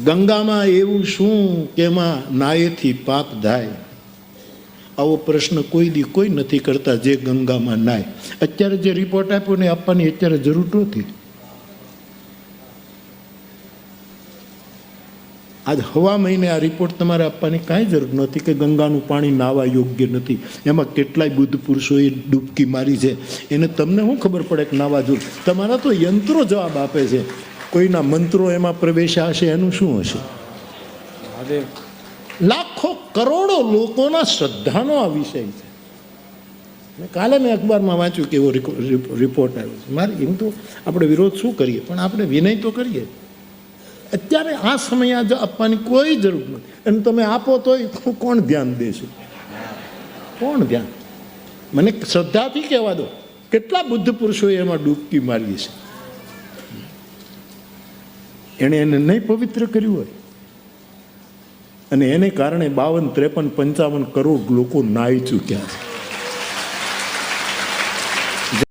ગંગામાં એવું શું કે એમાં નાયેથી પાપ થાય? આવો પ્રશ્ન કોઈ દી કોઈ નથી કરતા જે ગંગામાં નાય. અત્યારે જે રિપોર્ટ આપ્યો ને આપવાની અત્યારે જરૂર નહોતી. આજ હવા મહિને આ રિપોર્ટ તમારે આપવાની કાંઈ જરૂર નહોતી કે ગંગાનું પાણી નાવા યોગ્ય નથી. એમાં કેટલાય બુદ્ધ પુરુષોએ ડૂબકી મારી છે, એને તમને શું ખબર પડે કે નાવા જરૂર? તમારા તો યંત્રો જવાબ આપે છે. કોઈના મંત્રો એમાં પ્રવેશ્યા હશે, એનું શું હશે? લાખો કરોડો લોકોના શ્રદ્ધાનો આ વિષય છે. કાલે મેં અખબારમાં વાંચ્યું કે એવો રિપોર્ટ આવ્યો છે. મારે એમ તો આપણે વિરોધ શું કરીએ, પણ આપણે વિનય તો કરીએ. અત્યારે આ સમયે આજે આપવાની કોઈ જરૂર નથી, અને તમે આપો તોય કોણ ધ્યાન દેશે? કોણ ધ્યાન? મને શ્રદ્ધાથી કહેવા દો, કેટલા બુદ્ધ પુરુષોએ એમાં ડૂબકી મારી છે. એણે એને નહીં પવિત્ર કર્યું હોય, અને એને કારણે 52, 53, 55 કરોડ લોકો નાહી ચૂક્યા છે.